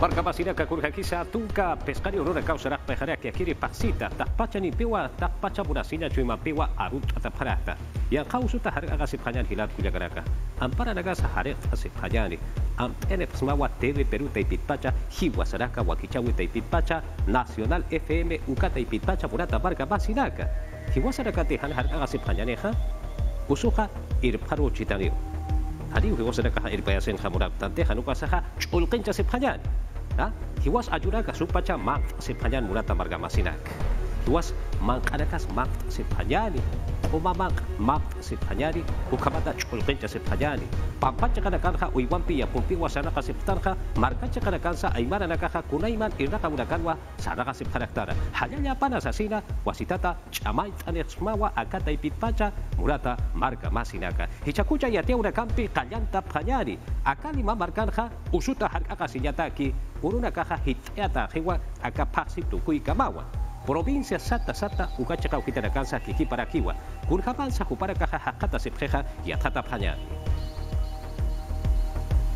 Marka masina ka kurha kisa tungka pescari urura causa rak pehara que kiri pasita tak pacha ni piwa tak pacha bunasina cuma piwa arut atap harata yang kausu ta har aga siphanyan hilat kuja garaka ampara naga sahare asiphanyani am ene pesmawa TV Peru taipit pacha hiwa saraka wakichawi taipit pacha Nacional FM uka taipit pacha burata marka masinaka hiwa saraka te har aga siphanyani ha usuka irparo chitanio hari hiwa saraka irpayasen khamurak tante hanuka saha chulqin cha siphanyani hiwas ajura ka supacha mak siphanyan murata marga masinak hiwas mangkanakas mak siphanyani umamak mak siphanyani ukamata chulqincha siphanyani pampacha kanakan ha uiwampi ya pumpi wasana ka siptanha markacha kanakan sa aymara nakaha kunaiman irnaka munakanwa sana ka siphanaktara hanyanya pana sasina wasitata chamay tanesmawa akata ipitpacha murata marga masinaka hichakucha yatea unakampi kallanta phanyani akali mamarkanha usuta harkaka sinyataki uruna kaha hiteata hewa akapasi tukui kamawa provincia sata ukachaka ukita kansa kiki para kiwa kurhapan sa kupara kaha hakata sipheha yatata phanya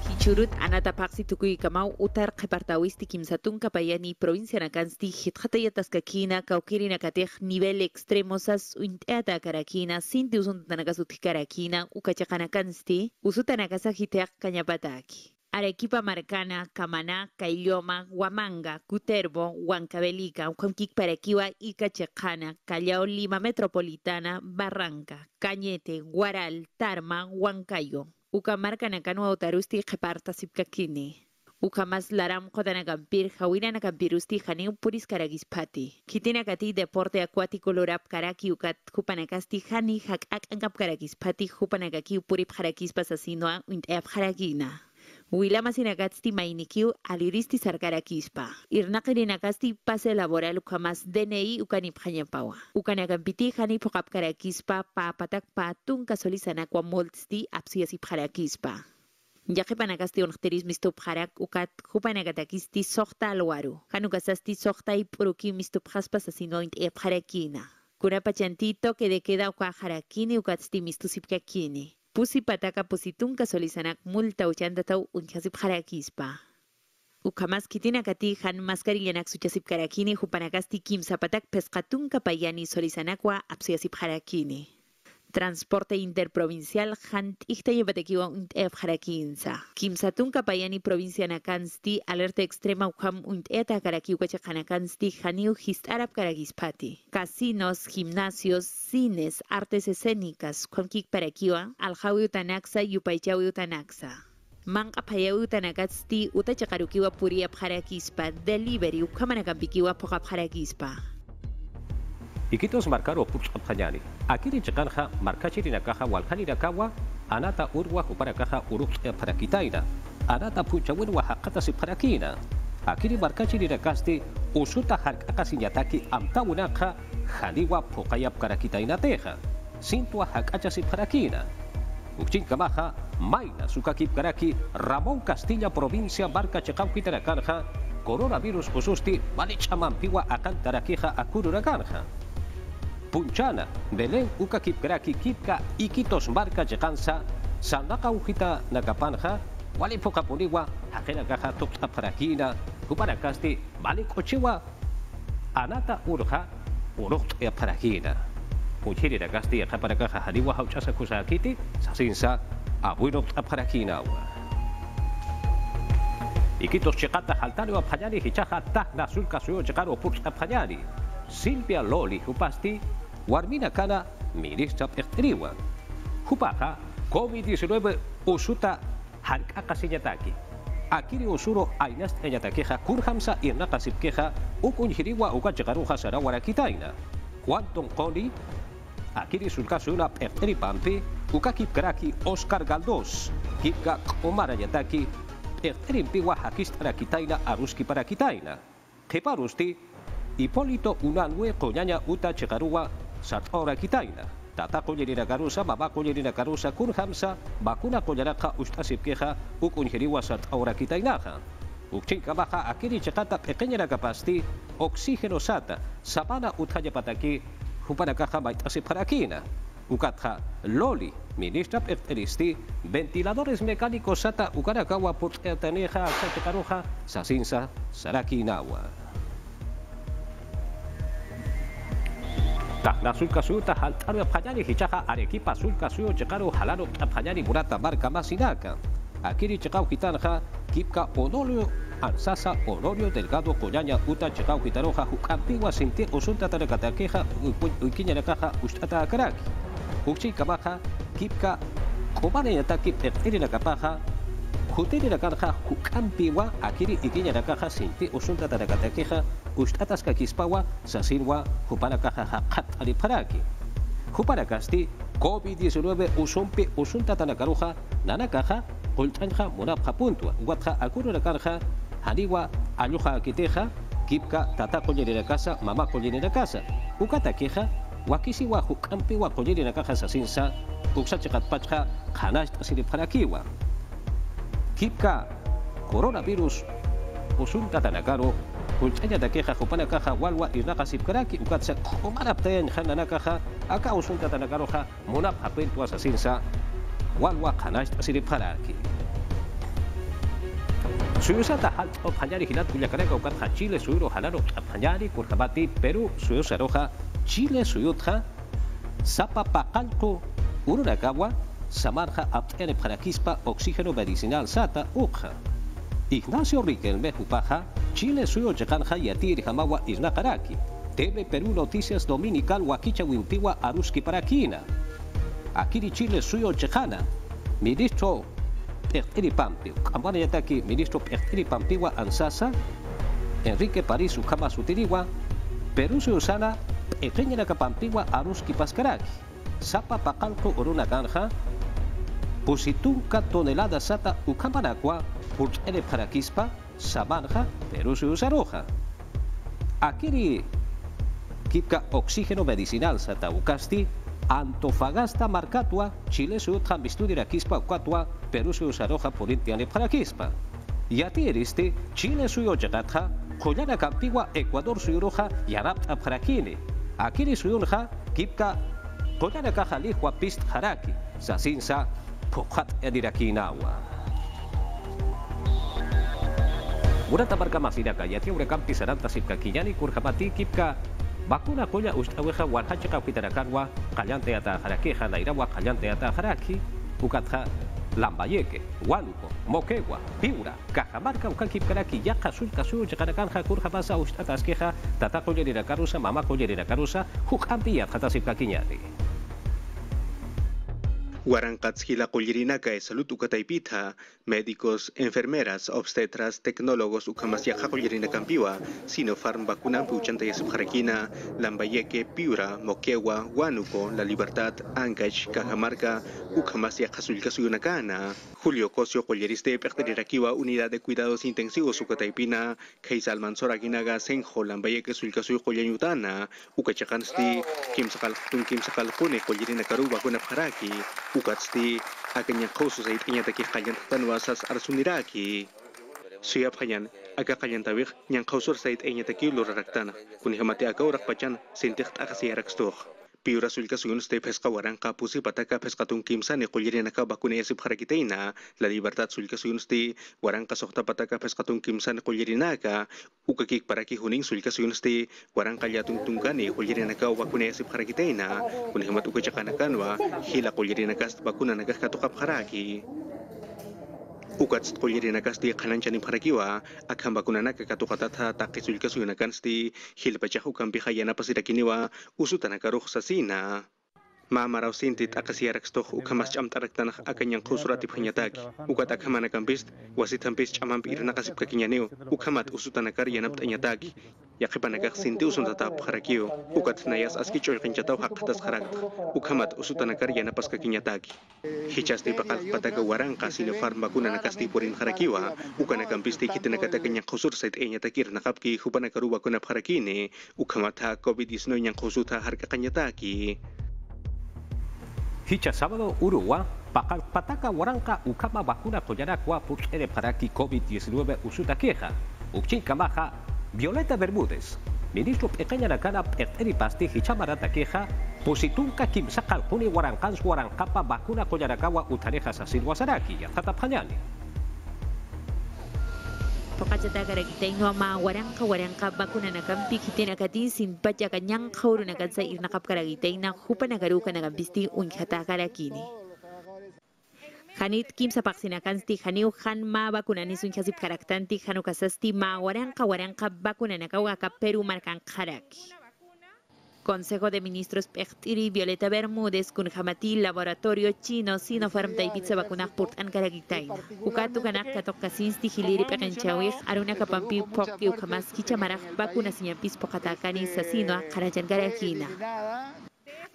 Kichurut anata paksi tukui kamau utar kepartawisti kimsatun kapayani provincia nakansti hitkhata yataskakina kaukiri nakateh nivel extremosas uinteata karakina sinti usun tanagasut karakina ukachaka nakansti usutanakasa hiteak kanyapataki Arequipa Marcana, Camaná, Cailloma, Huamanga, Cutervo, Huancavelica, Huamquic Parequiwa, Ica Checana, Callao, Lima Metropolitana, Barranca, Cañete, Guaral, Tarma, Huancayo. Ucamarca Nakano Autarusti, Jeparta Sipkakini. Ucamas Laram Kodanagampir, Hawina Nakampirusti, Janeu Puris Karagispati. Kitina Kati Deporte Acuático Lorap Karaki Ucat, Hupanakasti, Hani, Hakak Angap Karagispati, Hupanakaki, Purip Harakispas Asinoa, Uintep Harakina. Wilama sinagasti mainikiu aliristi sarkarakispa. Irnakirinakasti pase laboral ukamas DNI ukanip hanyapawa. Ukanagampiti hani pokap karakispa pa patak patung kasolisanakwa moltsti apsiasip harakispa. Yake panagasti onhteris mistup harak ukat hupanagatakisti sohta alwaru. Hanukasasti sohta ipuruki mistup haspas asinoint ep harakina. Kuna pachantito que de queda uka harakini ukatsti mistusipkakini. Pusi pataka pusitunka solisanak multa uchandatau unchasip harakispa. Ukamas kitina kati han maskarillanak suchasip karakini hupanakasti kimsa patak pescatunka payani solisanakwa apsiasip harakini. Transporte interprovincial han ichtayebatekiwa untef harakinsa. Kimsa tunka payani provincia nakansti alerta extrema ukam unteta karakiukachakanakansti haniu histarap karagispati. Casinos, gimnasios, cines, artes escénicas, kwamkik parakiwa, aljawi utanaxa yupaychawi utanaxa. Manka payawi utanakatsti utachakarukiwa puriap harakispa, delivery ukamanakapikiwa pokap harakispa. Ikitos markaro putsap hanyani. Akiri cekanja markachiri nakaha walhani nakawa anata urwa kupara kaha uruk para kitaina. Anata puchawin wa hakata si parakina. Akiri markachiri nakasti usuta harkaka sinyataki amtawunaka haniwa pokayap karakitaina teha. Sintua hakacha si parakina. Ukchin kamaha maina sukakip karaki Ramon Castilla provincia barka cekam kita nakanja coronavirus ususti malichamampiwa akan tarakiha akuru nakanja. Punchana, Belén uka kipkraki kipka ikitos marka jekansa sanaka ukita nakapanja walipoka puniwa hakena kaha topta parakina kuparakasti malikochiwa anata urja urukt ya parakina punchiri nakasti ya kaparakaha haniwa hauchasa kusakiti sasinsa abuino parakina ikitos chekata haltani wa panyani hichaha tahna sulka suyo chekaro purta panyani Silvia Loli hupasti warmina kana ministra ekteriwa. Hupaha COVID-19 usuta harkaka sinyataki. Akiri usuro ainas enyatakeha kurhamsa irna kasipkeha ukunjiriwa ukachakaruha sarawara kitaina. Quantum Koni akiri sulkasuna ekteri pampi ukakip karaki Oscar Galdos kipka omara nyataki ekteri piwa hakistara kitaina aruski para kitaina. Keparusti Hipólito unanwe konyanya uta cekarua sat ora kitaina. Tata konyerina karusa, baba konyerina karusa kurhamsa, bakuna konyaraka ustasip keha ukunjeriwa sat ora kitainaha. Ukchinka baja akiri cekata pequeña kapasti oxígeno sata, sabana utaya pataki hupanakaha maitasip harakina. ukatja Loli, ministra perteristi, ventiladores mecánicos sata ukarakawa putetaneja chakaroja sasinsa sarakinawa. Tahna sulka suyo tahal taru apanyani hichaja Arequipa sulka suyo chekaro halaro apanyani murata marca masinaka. Akiri chekau kitanja kipka onolio ansasa Honorio Delgado Collaña uta chekau kitaroja hukampiwa sinti usunta tarakatakeja ukinya nakaja ustata karaki. Ukchi kamaja kipka komane yataki pertiri nakapaja hutiri nakanja hukampiwa akiri ikinya nakaja sinti usunta tarakatakeja ustatas kakispawa sasinwa hupanakaja hakat aliparaki. Hupanakasti COVID-19 usumpi usunta tanakaruja nanakaja Kultanja munapja puntua, watja akuru na kanja, haniwa aluja kiteja, kipka tata kolliri na casa, mama kolliri na casa. Ukata keja, wakisiwa hukampiwa kolliri na caja sasinsa, uksachikat pachja, hanash asiriparakiwa. Kipka coronavirus usunta tanakaro, kultanja da keja hupana caja walwa irnaka sipkaraki, ukatsa kumaraptayan hanana caja, aka usunta tanakaroja, munapja puntua sasinsa. Walwa hanash asiriparakiwa. Suyusa tahal opanyari hilat kuyakareka ukatja Chile suyuro halaro opanyari kurjabati Perú suyusa roja Chile suyutja sapa pakalko urunakawa samarja aptene parakispa oxígeno medicinal sata ukja. Ignacio Riquelme upaja Chile suyo chekanja yatir jamawa isnakaraki. TV Perú Noticias Dominical wakicha wimpiwa aruski parakina. Akiri Chile suyo chekana ministro Pertiri Pampi, ambana yataki ministro Pertiri Pampiwa ansasa, Enrique París ukama sutiriwa, Perú suyusana, pequeña nakapampiwa aruski paskaraki, sapa pakalko oruna ganja, pusitunka tonelada sata ukamanakwa, purtene parakispa, samanja, Perú suyusaroja. Akiri kipka oxígeno medicinal sata ukasti, Antofagasta marcatua, Chile suyut hambistudira kispa ukatua, Perú suyusaroja politiane para kispa. Yatiriste, Chile suyo jagatja, Collana Campigua, Ecuador suyuroja, Yarapta parakini. Akiri suyunja, Kipka, Collana Cajalijua pist haraki, Sasinsa, Pokat edirakinawa. Urata marca masinaka, Yati urekampi saranta sipka kinyani kurjabati Kipka. Bakuna kolla ustaweja walhacha pitarakanwa kallante ata harakeja nairawa kallante ata haraki ukatja Lambayeque, Huánuco, Moquegua, Piura, Cajamarca, Ucalquipcaraqui, Yaja, Sulca, Suya, Caracanja, Curjabasa, Ustatasqueja, Tata Collerina Carusa, Mamá Collerina Carusa, Jujampi, Jatasipcaquiñati. Huarancatzquila Collerinaca e Salud Ucataipita, médicos, enfermeras, obstetras, tecnólogos Ucamasyaja Collerina Campiwa, Sinopharm Vacuna Puchantaya Subjaraquina, Lambayeque, Piura, Moquegua, Huánuco, La Libertad, Ancash, Cajamarca, Ucamasyaja Sulca Suyunacana, Julio Cosio Colleriste Perteriraquiwa, Unidad de Cuidados Intensivos Ucataipina, Keisal Mansoraguinaga, Senjo, Lambayeque Sulca Suy Colleñutana, Ucachacansti, Kimsakal Pune, Collerina Caru, Vacuna Paraki, Ukatsti, akanya kausus ay inyataki kalyan tanwasas arsuniraki. Suya payan, aga kalyan tawik, nyang kausur sa inyataki luraraktan, kunihamati aga urakpacan, sintikt akasi arakstuh. Piura sulka suyun stay pesca waranka pusi pataka pescatung kimsa ni kulirina ka bakuna yasip harakitaina, La Libertad sulka suyun stay waranka sokta pataka pescatung kimsa ni kulirina ka, ukakik paraki huning sulka suyun stay waranka yatung tungkani kulirina ka bakuna yasip harakitaina, kunihamat ukachakana kanwa, hila kulirina ka bakuna nagakatukap haraki. Ukats Collerina Casti, Kananchani Parakiwa, Akambacunana, Katukatata, Takisulka Sunakansti, Hilpachahu Campihayana Pasirakiniwa, Usutanakaruh Sasina. Mamaraw sintit akasiarakstoh ukamas cham taraktan akanyang kusurati phanyataki ukat akamana kampist wasit hampist chamam pir nakasip kakinyaniw ukamat usutanakar yanap tanyataki yakipanakak sinti usun tatap harakio ukat nayas askichoy kinchataw hakatas harakt ukamat usutanakar yanapas kakinyataki hichasti pakal pataga waranka Sinopharm Vacuna nakasti purin harakiwa ukana kampisti kitinakata kanyang kusur sait enyatakir nakapki hupanakaru vacuna harakini ukamat ha COVID-19 nyang kusuta harka kanyataki. Hicha sábado Uruguay, pataka waranka ukama vacuna koyarakwa putere paraki COVID-19 usuta queja. Ukchin Camaja, Violeta Bermúdez. Ministro pequeña nakana peqteri pasti hichamarata queja positunka kimsakal kuni warankans warankapa bakuna koyanakawa utareja sasin wasaraki yatata panyani. Pokachata karagitaino ma waranka bakuna nakampi kitina kati simpacha kanyang khawru nakansa irnakap karagitaina hupa nagaruka nagampisti unkhata karakini. Hanit kim sa paksinakansti haniu han ma bakunani sunchasip karaktanti hanu kasasti ma waranka bakunanakawa ka Peru marcan karaki. Consejo de Ministros Pechtiri Violeta Bermúdez kun hamati laboratorio chino Sinopharm taipitsa vacunak purtan karagitaina. Ukatu kanak katok kasinsti hiliri pekenchawih aruna kapampi poktiu kamas kichamarak bakuna sinyampis pokatakani sa sino karajan karakina.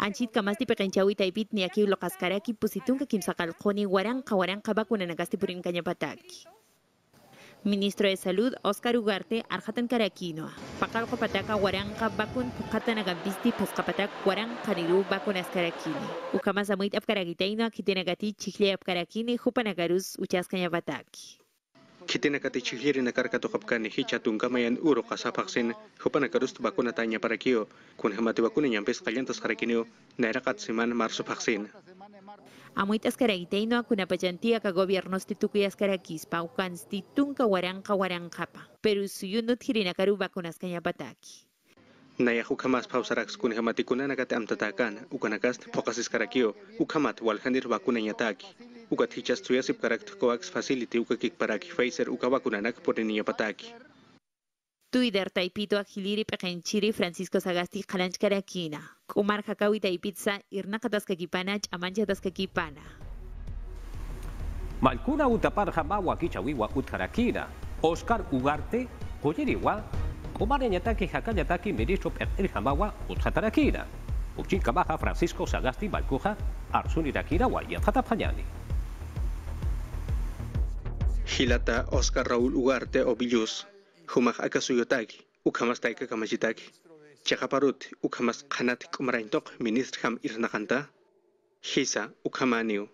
Anchit kamasti pekenchawi taipit ni aki lokas karaki pusitunka kimsakal koni waranka bakuna nagasti purin kanyapataki. Ministro de Salud Oscar Ugarte arjatan karakinoa. Pakal ko pataka waranka bakun pukata nagampisti paskapatak waranka niru bakun askarakini. Ukama samuit apkaragitaino kitenagati chikli apkarakini hupanagarus uchas kanyapataki. Kitinakati chihiri nakarkato kapkani hichatun kamayan uro kasapaksin hupanagarus bakuna tanya parakio kun hamati bakuna nyampes kalyantas karakinio nairakat siman marso paksin. Amuit askaragitaino kuna pachantia ka gobiernos titukuy askarakis paukan titunka warankapa. Pero suyunut hirinakaru bakunas kanyapataki. Naya hukamas pausaraks kun hamati kuna nakate amtatakan ukanakast pokasis karakio ukamat walhanir bakuna nyataki. Ukat hichas tuyasip karakt coax facility ukakik paraki Pfizer ukabakunanak por niña pataki. Twitter taipito akiliri pekenchiri Francisco Sagasti kalanch karakina. Kumar hakawi taipitsa irnakatas kakipanach amanchatas kakipana. Malkuna utapar hamawa kichawiwa utkarakina. Oscar Ugarte koyeriwa kumare nyataki hakanyataki ministro peqteri hamawa utkatarakina. Uchin kamaha Francisco Sagasti malkuja arsunirakina wa yatatapanyani. Hilata Oscar Raúl Ugarte Obillos, Humak Akasuyotaki, Ukamas Taika Kamajitaki, Chakaparut, Ukamas Kanat Kumaraintok, Ministram Irnakanta, Hisa, Ukamaniu.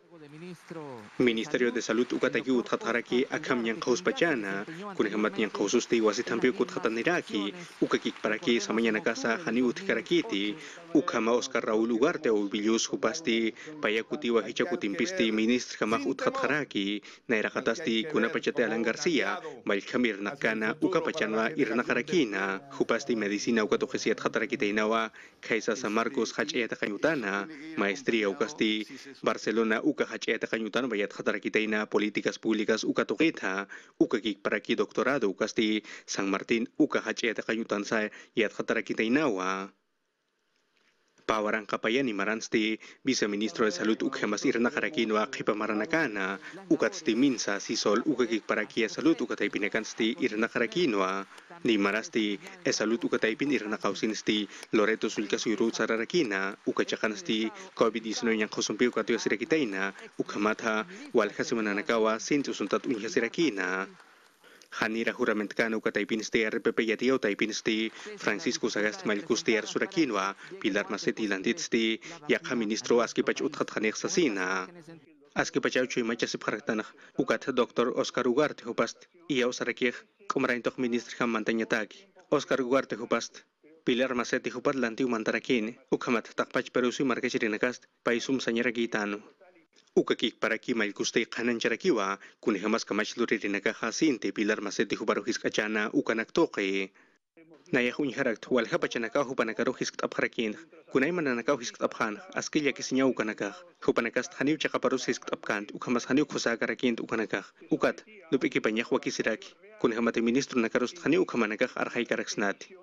Ministerio de Salud ukataki uthataraki akam yang kaus pachana kunhamat yang kausus ti wasitampi kuthataniraki ukakik paraki samanya nakasa hani utikarakiti ukama Oscar Raúl Ugarte o Villus hupasti payakuti wa hichakutimpisti ministr kamah uthataraki nairakatasti kunapachate Alan Garcia malkamir nakana ukapachanwa irnakarakina hupasti medicina ukatohesiat hatarakiteinawa kaisa San Marcos hacheta kayutana maestría ukasti Barcelona Hacheta kanyutan bayat hatarakitaina políticas públicas ukatokita ukakik paraki doctorado ukasti San Martín hacheta kanyutan sa yat hatarakitainawa Pawaran kapayani maransti viceministro de salud ukhemas irna karakinwa khipamaranakana ukatsti minsa sisol ukakik paraki salud ukataypinakansti irna karakinwa ni marasti salud ukataypin irna kausinsti Loreto Sulcasuyru sararakina ukachakansti COVID-19 yang khosumpi ukatuya sirakitaina ukhamata walhasimananakawa sintusuntat unyasirakina Hanira juramentkano ukataypinsti RPP yatiaw taypinsti Francisco Sagasti malkusti arsurakinwa Pilar Macetti landitsti yakha ministro askipach uthatkhaniq sasina askipach chuy machasip kharaktanaq ukat Dr. Oscar Ugarte hupast iaw sarakih kumraintok ministr ham mantanyataki Oscar Ugarte hupast Pilar Macetti hupat lantiu mantarakin ukhamat takpach perusi markachirinakas paisum sanyaragitano ukakik paraki malkusti qanancharakiwa kunihamas kamachluririnaka hasinti Pilar Macetti hubarujis kachana ukanaktoqi nayahuñ harakt walhapachanaka hupanakaruhis k't'apjarakin kunaymananakawhis k't'apjan askilla kisiñaw ukanakaj hupanakast haniw chaqaparusis k't'apkant ukhamas haniw khusakarakint ukanakaj ukat lup'ikipañaj wakisiraki kunihamati ministro nakarust haniw ukhamanakaj arjaykarakснati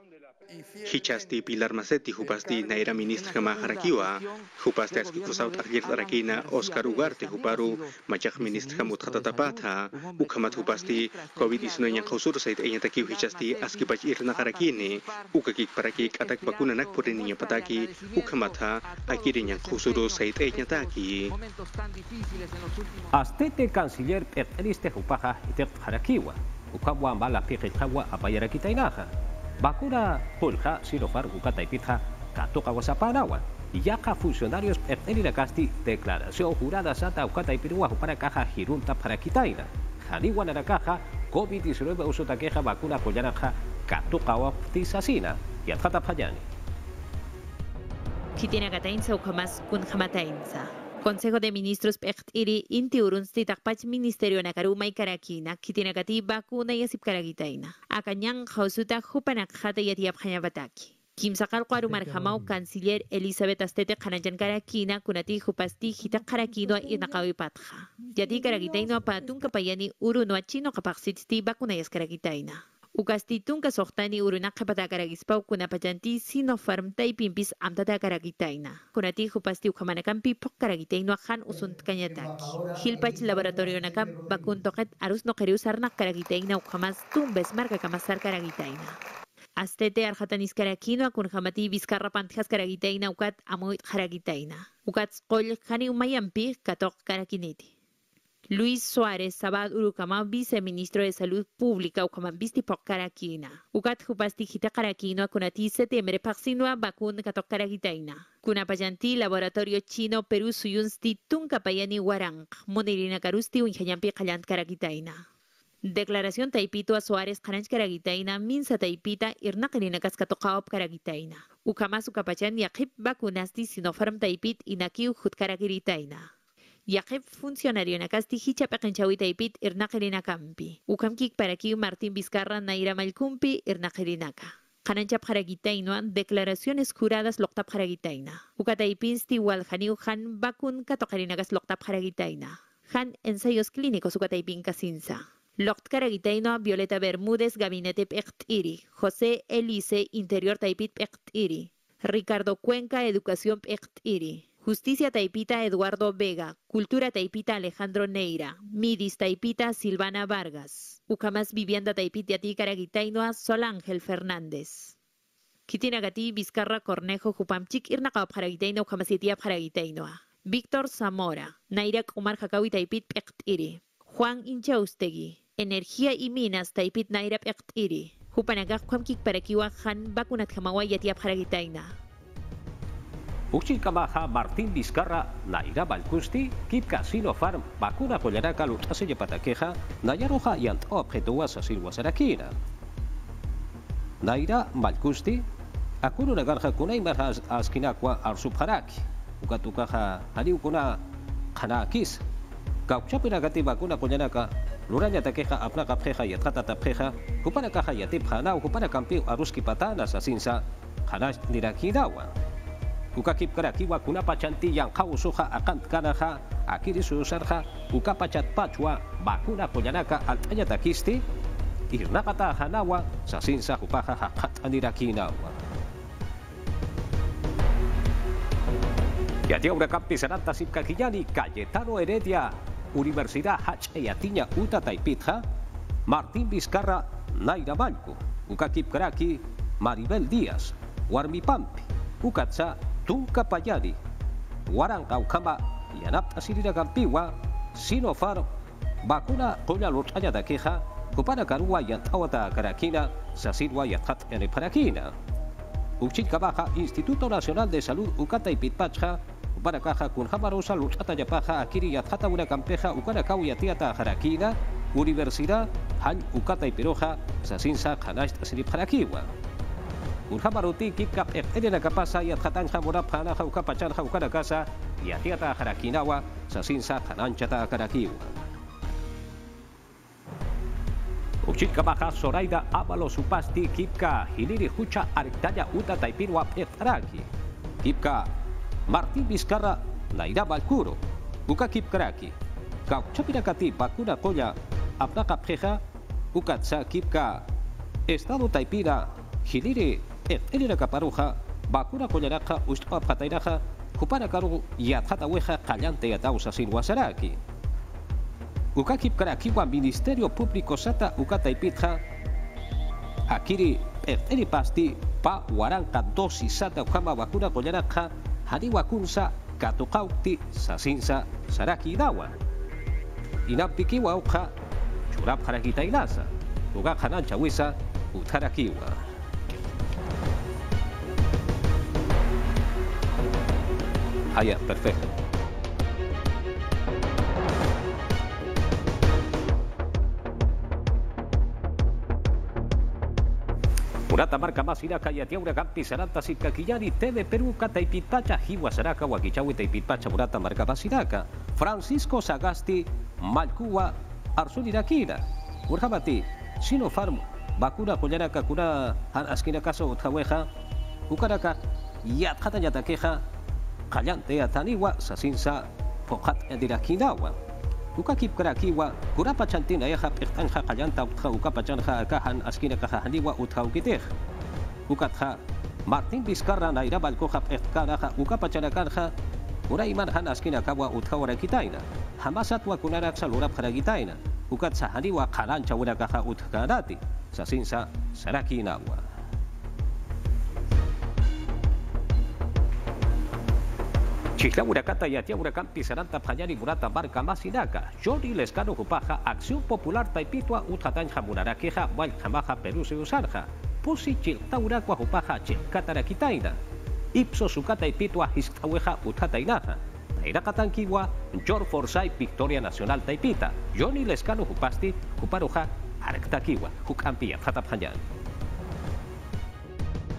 Hichasti Pilar Macetti hupasti naira ministra kama harakiwa hupasti aski kusaut akhir tarakina Oscar Ugarte huparu machak ministra kama uthatatapatha ukamat hupasti COVID-19 yang kausur sait enya takiw hichasti aski pach irna karakini ukakik parakik atak bakuna nakpurin niya pataki ukamatha akirin yang kausuro sait enya taki Astete canciller petriste hupaha itek harakiwa ukabwa mbala pikit kawa apayarakitainaha Bakuna pulha Sinopharm ukataipitha katoka wasapanawan. Yaka funcionarios perteninakasti declaración jurada santa ukataipirua para caja hirunta para kitaina. Haniwan caja COVID-19 usotakeja bakuna koyananja katoka waptisasina. yatkhata phayani. Kitina Gatainsa Ukamas Kun Hamatainsa. Consejo de Ministros Pecht Iri Inti Urunsti Takpach Ministerio Nakaruma y Karakina, Kitina Gati Bakuna y Asip Karagitaina. Akanyang Hausuta Hupanak Hata Yatiap Hayabataki. Kim Sakal Kwaru Marhamau, Canciller Elizabeth Astete Kanajan Karakina, Kunati Hupasti Hita Karakino y Nakawi Patja. Yati Karagitaino Patun Kapayani Uru no Achino Kapaxitsti Bakuna y Karagitaina. Ukastitun ka sohtani urunak kapata karagispau kuna pajanti Sinopharm taipimpis amtata karagitaina. Kunati hupasti ukamanakampi pok karagitaino han usunt kanyataki. Hilpach laboratorio nakam bakun toket arus no keriusarnak karagitaina ukamas tumbes marka kamasar karagitaina. Astete arjatanis karakino akun hamati Vizcarra pantjas karagitaina ukat amuit karagitaina. Ukat skol hani umayampi katok karakiniti. Luis Suárez Sabad Urucama, viceministro de Salud Pública, Ucaman Bisti Pocaraquina. Ucat Jupasti Gita Caraquino, Kunati septiembre Paxinua, Bakun Katok Caragitaina. Kunapayanti, Laboratorio Chino, Perú Suyunsti, Tuncapayani Warang, Monirina Carusti, Unjayampi Calant Caragitaina. Declaración Taipito a Suárez Caranch Caragitaina, Minsa Taipita, Irnacarina Cascatocaop Caragitaina. Ucamas Ucapayan Yakip Bakunasti, Sinopharm Taipit, Inakiu Jutcaragiritaina. Yakep funcionario nakasti hicha pekenchawi taipit irnakerina kampi. Ukamkik para kiu Martín Vizcarra naira malkumpi irnakerinaka. Kananchap haragitainuan declaraciones juradas loktap haragitaina. Ukataipinsti waljaniu han bakun katokarinagas loktap haragitaina. Han ensayos clínicos ukataipin kasinsa. Lokt karagitainoa Violeta Bermúdez gabinete pecht iri. José Elice interior taipit pecht iri. Ricardo Cuenca educación pecht iri. Justicia Taipita Eduardo Vega, Cultura Taipita Alejandro Neira, Midis Taipita Silvana Vargas, Ucamas Vivienda Taipit Yati Caragitainoa Sol Ángel Fernández. Kitinagati Vizcarra Cornejo Jupamchik Irnakao Paragitaino Ucamasitia Paragitainoa. Víctor Zamora, Nairak Umar Jakawi Taipit Pecht Iri. Juan Inchaustegui, Energía y Minas Taipit Naira Pecht Iri. Jupanagak Kwamkik Parakiwa Han Bakunat Hamawa Yatia Paragitaina. Uxilkamaha Martín Vizcarra, Naira Balkusti, Kipka Sinopharm, Bakuna Pollaraka Lutase Pataqueja, Nayaroja y Ant Objetuas Silwasarakina. Naira Balkusti, Akuru Nagarja Kunaimar Askinakwa Arsubharaki, Ukatukaha Hariukuna Hanakis, Kauchapinagati Bakuna Pollaraka, Luranya Takeja Apnaka Preja y Atrata Tapreja, Kupanakaja y Atipana, Kupanakampi Aruski Patanas Asinsa, Hanash Nirakinawa. Ukakip karakiwa kunapachanti yang kausuha akant kanaha akiri susarha ukapachat pachwa bakuna pollanaka altanya takisti irnakata hanawa sasinsa hupaha hakat anirakinawa. Yatia urakampi sanata sipkakiyani Cayetano Heredia Universidad Hachayatinya Uta Taipitha Martín Vizcarra Naira Malco Ukakip karaki Maribel Díaz Warmipampi Ukatsa Tuncapayani, Waranga Ukama, Yanap Asirina Campiwa, Sinopharm, Bakuna Colla Lutaya da Queja, Kupanakarua Yantawata Karakina, Sasidwa Yatat en Parakina. Uchilkabaja, Instituto Nacional de Salud Ukata y Pitpacha, Upanakaja Kunhamarosa Lutata Yapaja, Akiri Yatata una Campeja, Ukanakau Yatiata Harakina, Universidad, Han Ukata y Piroja, Sasinsa Hanash Asiri Parakiwa. Urhamaruti kipkap edena kapasa y atjatanja morapana jaukapachan jaukana casa y atiata harakinawa sasinsa hananchata karakiwa. Uchilka baja Zoraida Ábalos Upasti kipka hiliri hucha arktaya uta taipirwa petaraki. Kipka Martín Vizcarra Naira Balkuro. Uka kipkaraki. Kauchapinakati bakuna koya apnaka preja ukatsa kipka Estado Taipira hiliri Elina Caparuja, Bakuna Collaraka, Ustpa Patairaja, Kupanakaru, Yatataweja, Callante Yatausa Silwasaraki. Ukakip Karakiwa, Ministerio Público Sata, Ukata y Pitja, Akiri, Pasti, Pa, Waranka, Dosi Sata, Ukama, Bakuna Collaraka, Haniwa Kunsa, Katokauti, Sasinsa, Saraki Dawa. Inampikiwa Uka, Churap Harakita Inasa, Uga Hanancha Wisa, Utarakiwa. Ah, ya, perfecto. Murata marca masina kaya tiaura gampi saranta sikakiyani tele Perú kata ipitpacha hiwa saraka wakichawi ipitpacha murata marca masinaka Francisco Sagasti Malcua Arsulirakira Urhamati Sinopharm vacuna kullaraka kuna han askina kaso uthaweja ukaraka yat khata yatakeja qallante ataniwa sasinsa poqat edirakinawa ukakip karakiwa kurapa chantina yaha piqtanja qallanta utha ukapachanja kahan askina kahaniwa utha ukitej ukatja Martín Vizcarra nairabal koja piqtkaraja ukapachanakanja uraiman han askina kawa utha warakitaina hamasatwa kunarak salurap haragitaina ukat sahaniwa qalancha urakaja utkarati sasinsa sarakinawa Chihla Hurakata y Atia Hurakampi Saranta Payani Murata Barca Masinaka, Jordi Lescano Jupaja, Acción Popular Taipitua, Utjatanja Muraraqueja, Waljamaja Perú Seusarja, Pusi Chilta Hurakua Jupaja, Chilkatarakitaina, Ipso Sukata y Pitua, Histaweja, Utjatainaja, Tairakatankiwa, George Forsyth, Victoria Nacional Taipita, Johnny Lescano Jupasti, Juparoja, Arektakiwa, Jukampia, Jatapayan.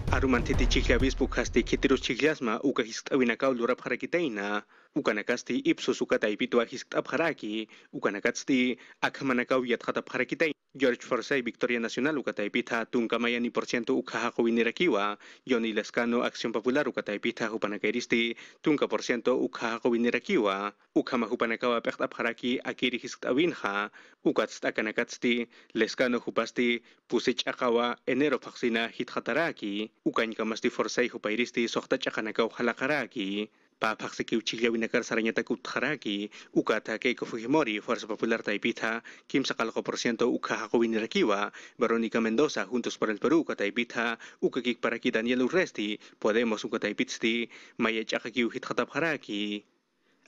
Arumantiti chigliabis bukasti kitirus chigliasma uka hisk awinakaw lurap harakitaina uka nakasti ipsos uka taipitua hisk abharaki uka nakatsti akhamanakaw yat khatap harakitain George Forsyth Victoria Nacional uka taipita tungkamayani porciento uka hakowinirakiwa Johnny Lescano Acción Popular uka taipita hupanakairisti tungka porciento uka hakowinirakiwa uka mahupanakawa pecht abharaki akiri hisk awinha ukatst akanakatsti Lescano hupasti pusich akawa enero vaksina hithataraki ukan kamasti Forsyth hupairisti sohta chakanakaw halakaraki Papaksikiw chigliawinakar saranyata kutharaki ukata Keiko Fujimori Fuerza Popular Taipita kimsa kalko porciento uka hakowinirakiwa Verónica Mendoza Juntos por el Perú kataipita ukakik paraki Daniel Urresti Podemos ukataipitsti maya chakakiw hithatabharaki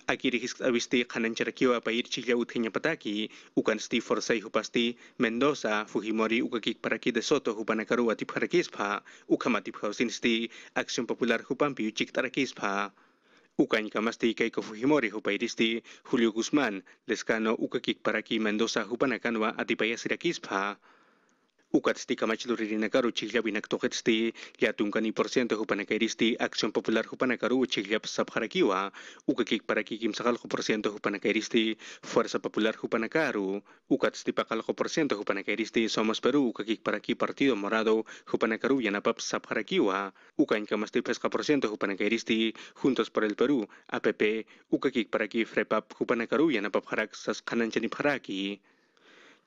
Akiri hisk awisti kanancharakiwa pair chigliawut pataki ukan sti Forsyth hupasti Mendoza Fujimori ukakik paraki de Soto hupanakaru atipharakispa ukamatiphausinisti Acción Popular hupampi uchiktarakispa Ukan kamasti Keiko Fujimori hupairisti Julio Guzmán Lescano ukakik paraki Mendoza hupanakanwa atipayasirakispa Ukatsti kamachlurinakaru chigliawinak toqetsti yatunkani porciento hupanakairisti Acción Popular hupanakaru chigliap sabharakiwa ukakik paraki kimsakalko porciento hupanakairisti Fuerza Popular hupanakaru ukatsti pakalko porciento hupanakairisti Somos Perú ukakik paraki Partido Morado hupanakaru yanapap sabharakiwa ukan kamasti pesca porciento hupanakairisti Juntos por el Perú APP ukakik paraki Frepap hupanakaru yanapap harak sas kananchani bharaki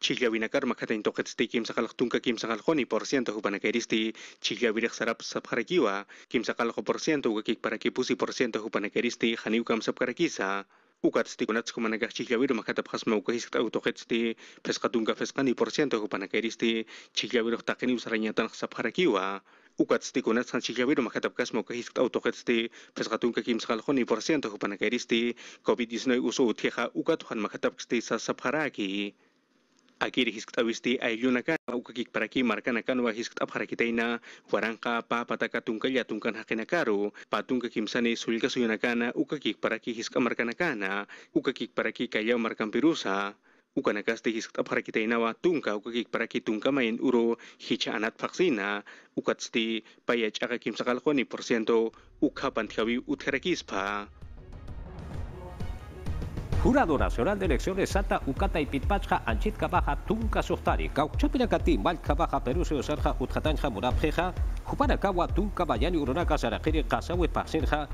Chigliawinakar makatain toqetsti kimsakalq tunka kimsakalqoni porciento hupanakairisti chigliawiraq sarap sabharakiwa kimsakalqo porciento ukakik paraki pusi porciento hupanakairisti haniukam sabkarakisa ukatsti kunats kumanagaq chigliawiru makatap hasma ukahisk toqetsti pesqatunka pesqani porciento hupanakairisti chigliawiraq taqiniw saranyatan sabharakiwa ukatsti kunats chigliawiru makatap kasma ukahisk toqetsti pesqatunka kimsakalqoni porciento hupanakairisti COVID-19 uso utjeja ukatuhan makatapsti sa sabharaki Akiri hisk awisti ayunakan ukakik paraki markanakan wa hisk abharakitaina warangka pa pataka tungkaya tungkan hakinakaru patungka kimsani sulka suyunakana ukakik paraki hisk markanakana ukakik paraki kayaw markampirusa ukanakasti hisk abharakitaina wa tungka ukakik paraki tungkamain uro hicha anat vaksina ukatsti payach aka kimsakalqoni porciento ukapantjawi utjerakispa Jurado Nacional de Elecciones Santa Ukata y Pitpachja Anchitka Baja Tunka Sohtari Kauchapinakati Malka Baja Perú Seusarja Utjatanja Murabjeja Jupanakawa Tunka Bayani Urunaka Sarakiri Kasawe Paxinja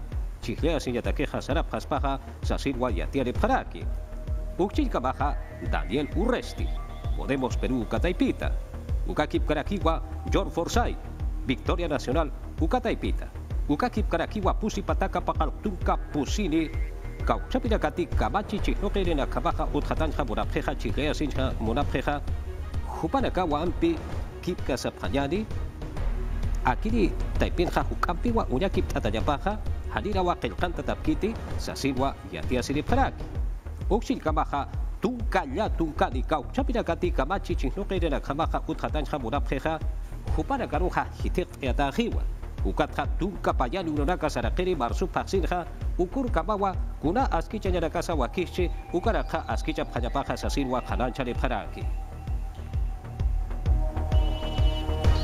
Chiglea Sinyatakeja Sarapjas Baja Sasirwa Yatiare Paraki Uchilka Baja Daniel Urresti Podemos Perú Ukataipita Ukakip Karakiwa George Forsyth Victoria Nacional Ukataipita Ukakip Karakiwa Pusi Pataka Pakal Tunka Pusini Kauchapinakati Kamachi Chihnokerena Kabaja Utjatanja Murabjeja Chiglea Sinja Murabjeja Jupanakawa Ampi Kipka Sapjanyani Akiri Taipinja Hukampiwa Unyakip Tatayapaja Halirawa Kelkanta Tapkiti Sasinwa Yatia Siriparaki Uxil Kamaja Tunka Ya Tunka Di Kauchapinakati Kamachi Chihnokerena Kamaja Utjatanja Murabjeja Jupanakaruja Hitik Yatajiwa Ukatja Tunka Payani Unonaka Sarakiri Marsu Paxinja Ukur Kamawa Kuna Askicha Yanakasa Wakishi Ukaraka Askicha Payapaja Sasinwa Kalancha de Paraki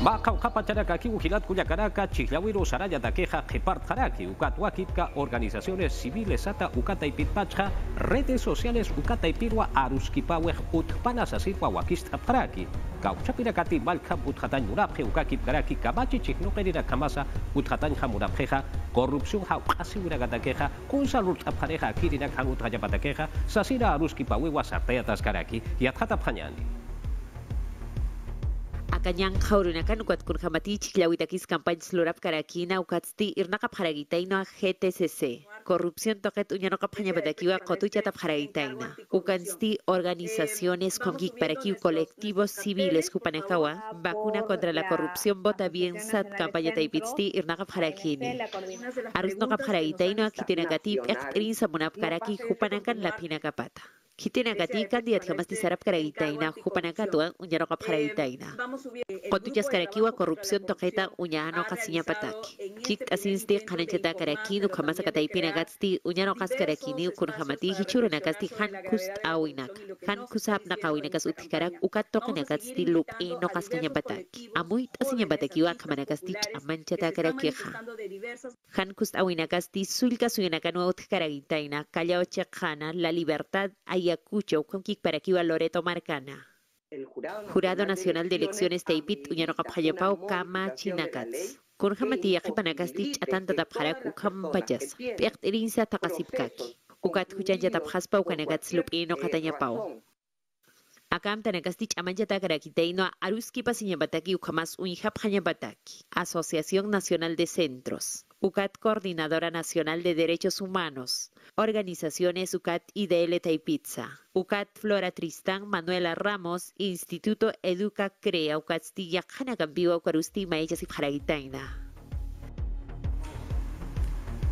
Makau kapacaraka ki ujilat kuyakaraka chihlawiro saraya daqueja jepart jaraki ukat wakipka organizaciones civiles ata ukata ipitpacha redes sociales ukata ipirwa aruskipaweh utpanas asirwa wakista jaraki kauchapirakati malkam utjatan murapje ukakip garaki kamachi chiknokerira kamasa utjatan jamurapjeja corrupción ha ukasiwira gatakeja kunsalurt apjareja kirina kanut hajapatakeja sasira aruskipawewa sarteatas garaki yatjata pjanyani. Akanyang haurunakan ukat kun hamati chiklawitakis kampanye slurap karakina ukatsti irnakap haragitaino GTCC. Corrupción toket uñanokap hanyabadakiwa kotuchatap haragitaina. Ukansti organizaciones kongik parakiu colectivos civiles kupanekawa vacuna contra la corrupción bota bien sat kampanya taipitsti irnakap haragini. Arusnokap haragitaino kitinakatip ekterin samunap karaki kupanakan lapina kapata. Kitinakati kandidat kamasti sarap karagitaina kupanakatua uñanokap haragitaina. Kotuchas karakiwa corrupción toqueta uñano kasinya pataki. Kik asinsti kanachata karakinu kamasa kataipina gatsti uñano kas karakini kun hamati hichuru nakasti han kust awinak. Han kusap nakawinakas utikarak ukat tokana gatsti lup no kas kanya pataki. Amuit asinya batakiwa kamanakasti amanchata karakeja. Han kust awinakasti sulka suyanakanu utkaragitaina kallao chekana la libertad ayacucho con kik parakiwa Loreto Marcana. Jurado Nacional de Elecciones Taipit Uñanokap Hayapau Kama Chinakats. Kun hamati yakipanakastich atanta tapharak ukam pajas. Pekt irinsa takasipkaki. Ukat hujan tapkhaspa ukanagats lupino katanyapau. Akam tanakastich amanjata karakiteino aruski pasiñabataki ukamas unhap hanyabataki. Asociación Nacional de Centros. UCAT Coordinadora Nacional de Derechos Humanos, Organizaciones UCAT IDL Taipitza, UCAT Flora Tristán Manuela Ramos, Instituto Educa Crea UCAT Stilla Hanagambiwa Ukarusti Maechas y Haragitaina.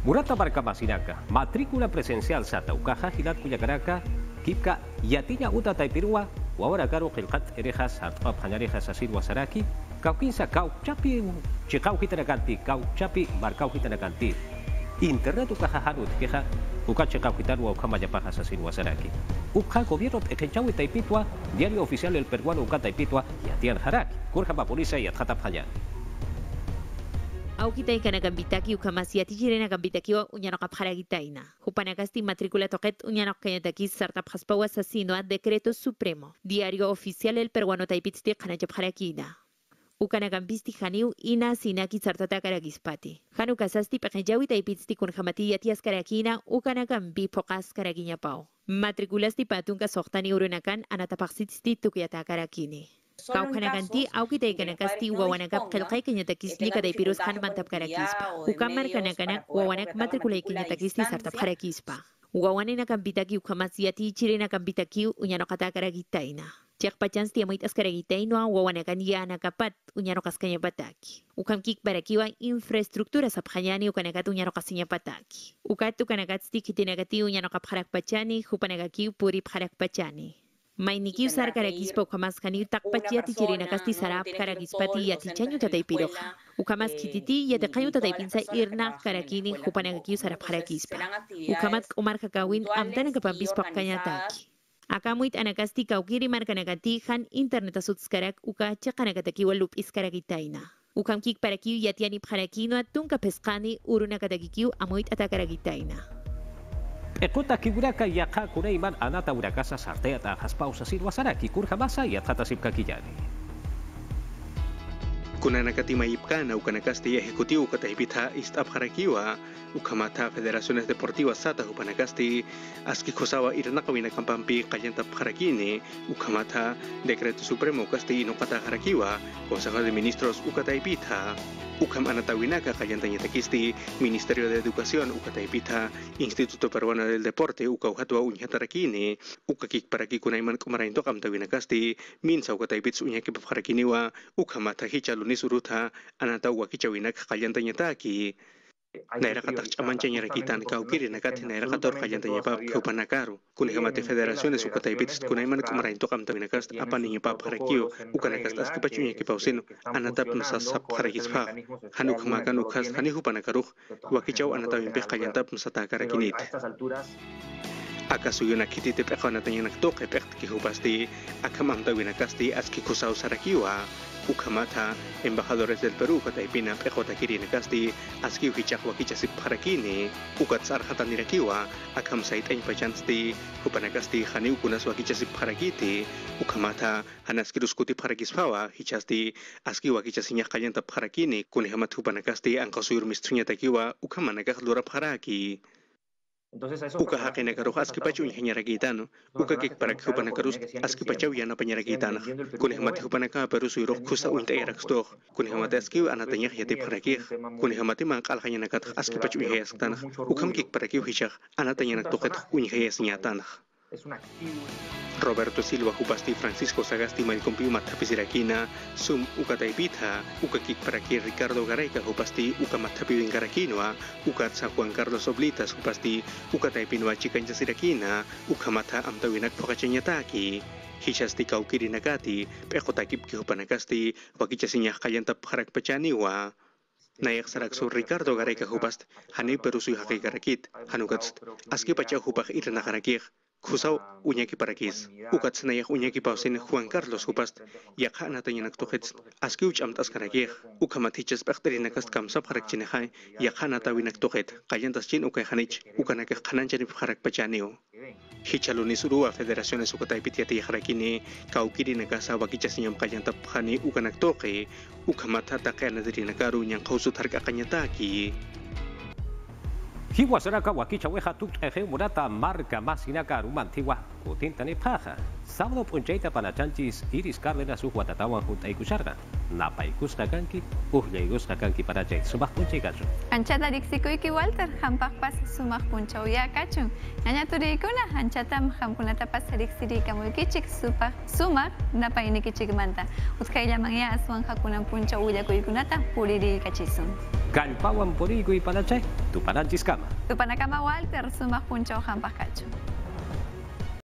Murata Barcamasinaka, matrícula presencial Sata Ucaja Gilat Cuyacaraka, Kipka Yatiña Uta Taipirua, Wawara Caro Gilcat Erejas, Artap Hanarejas Asir Wasaraki, Kaukinsa Kauchapi, Chikau Hitanakanti, Kauchapi, Barkau Hitanakanti. Internet Ukaja Hanut, Keja, Ukachekau Hitarua Ukamayapajas Asir Wasaraki. Ukha Gobierno Ekenchawi Taipitua, Diario Oficial El Peruano Ukataipitua, Yatian Haraki, Kurjaba Polisa y Atjata Phayan. Aukitay kanagambitaki ukamas yatijirena gambitakiwa uñanokap haragitaina. Hupanakasti matrícula toquet uñanok kanyataki sartap haspawa asesino a Decreto Supremo. Diario Oficial El Peruano Taipitsti kanachap harakina. Ukanagambisti haniu ina sinaki sartata karagispati. Hanu kasasti pekenjawi taipitsti kun hamati yatias karakina ukanagambi pokas karaginya pau. Matriculasti patunka sohtani urunakan anatapaksitsti tukyata karakini. Kau kanaganti aukitay kanakasti wawanakap kalkay kanyatakisli kaday pirus kan mantap karakispa. Ukamar kanakanak wawanak matrikulay kanyatakisli sartap karakispa. Wawanin nakambitaki ukamas yati chiri nakambitaki uñanokata karagitaina. Cek pachans tiamoit askaragitaino wawanakan yanakapat uñanokas kanyabataki. Ukam kik barakiwa infraestructura sapjanyani ukanakat uñanokasinya pataki. Ukat ukanakatsti kitinagati uñanokap harakpachani hupanagaki purip harakpachani. Mainikiu sar karagispa ukamas kani takpachi ati chirinakasti sarap karagispati yati chanyu tataypiroja. Ukamas kititi yati kayu tataypinsa irna karakini hupanagakiu sarap karagispa. Ukamat umar kakawin amtanagapambispa kanyataki. Akamuit anakasti kaukiri markanagati han internet asutskarak uka chakanakataki walup iskaragitaina. Ukam kik parakiu yatiani parakino atunka pescani urunakatakikiu amuit atakaragitaina. Ekota kiguraka yaka kureiman anata urakasa sarteata haspausa sirwasaraki kurjamasa y atjatasipka kiyani. Kunanakati mayipkana ukanakasti ejecutivo katahipita istapjarakiwa ukamata Federaciones Deportivas Sata upanakasti askikosawa iranakawina kampampi kallantapjarakini ukamata Decreto Supremo kasti inokata jarakiwa Consejo de Ministros ukataipita ukam anatawinaka kallantañatakisti Ministerio de Educación ukataipita Instituto Peruano del Deporte ukauhatua uñatarakini ukakik paraki kunaiman kumaraintokam tawinakasti minsa ukataipits uñakipapjarakiniwa ukamata hicha lunis uruta anatawa kichawinak kallantañataki Nairakatar chamanchanya rakitan kaukiri nakati nairakator kallantanyapap kaupanakaru kunihamate federaciones ukataipitis kunaiman kumaraintokam tawinakas apaniñapap harakiu ukanakast askipachuña kipausino anatap nasasap harakispa hanukamakan ukas hanihupanakaruj wakichaw anatawimpej kallantap nasatakarakiniit Akaso yun nakititi pekho natin yung naktoke pekti kihupasti akamam tawinakasti askikusaw sarakiwa Ukamata, embajadores del Perú kataipina pejota kirina kasti, askiu hichak wakicha sip harakini, ukat sarhatan nirakiwa, akam sait ein pachansti, hupanakasti haniu kunas wakicha sip harakiti, Ukamata, hanaskirus kuti harakispawa, hichasti, askiu wakicha sinyak kalian tap harakini, kunihamat hupanakasti angkasuyur mistrunya takiwa, ukamanakah lurap haraki. Uka hakena karuh aski pacu ingenya ragitano, uka kik para kupana karus aski pacau yana panyaragitana, kuni hamati hupanaka baru suiroh kusa unta erakstoh, kuni hamati aski anatanya yatip harakih, kuni hamati mangkal hanya nakat aski pacu ingenya tanah, ukam kik para kiu hijak anatanya nak toket ingenya tanah. Roberto Silva hupasti Francisco Sagasti manikompiu mathapisiraquina, sum ukataipitha, ukakik para que Ricardo Gareca hupasti ukamathapi wingarakinoa, ukat San Juan Carlos Oblitas hupasti ukataipinoa chikanchasiraquina, ukamata amtawinak pokachanyataki. Hichasti kaukiri nakati, pekotakip kihupanakasti, wakichasinyah kayantap harak pachaniwa. Nayak sarakso Ricardo Gareca hupast, hanay perusuy hakikarakit, hanukats, aski pacha hupak iranakarakik. Kusau unyaki parakis, ukat senayak unyaki pausin Juan Carlos hupast, yak anatanya nak tukhits, aski uch amtas karakih, ukamat hichas bakteri nakast kamsap harak chinehai, yak anatawi nak tukhit, kayantas chin ukay hanich, ukanakih kananchani harak pachanio. Hichaluni surua federaciones ukataipitiati harakini, kaukiri nakasa wakichasinyam kayantap hani ukanak toke, ukamat hatakana diri nakaru nyang kausut harga kanyataki. Hiwa seraka wakicha weha tuk eje murata marca masinaka rumantiwa kutinta ni paja. Sábado punchaita panachanchis Iris Cárdenas uhuatatawan junta ikusarga. Napa ikus kakanki, uhlleigus kakanki para chay sumak punchay kachu. Anchata dixikuiki Walter, hampakpas sumak punchaw ya kachu. Nanya turikuna, anchatam hamkunatapas rixirika mulkichik sumak napa inikichik manta. Utkayla mangya aswan hakunan punchaw uya kuikunata puriri kachisun. Kalpawan purigoy panachay, tu pananchis kama. Tu panakama Walter, sumak punchaw hampak kachu.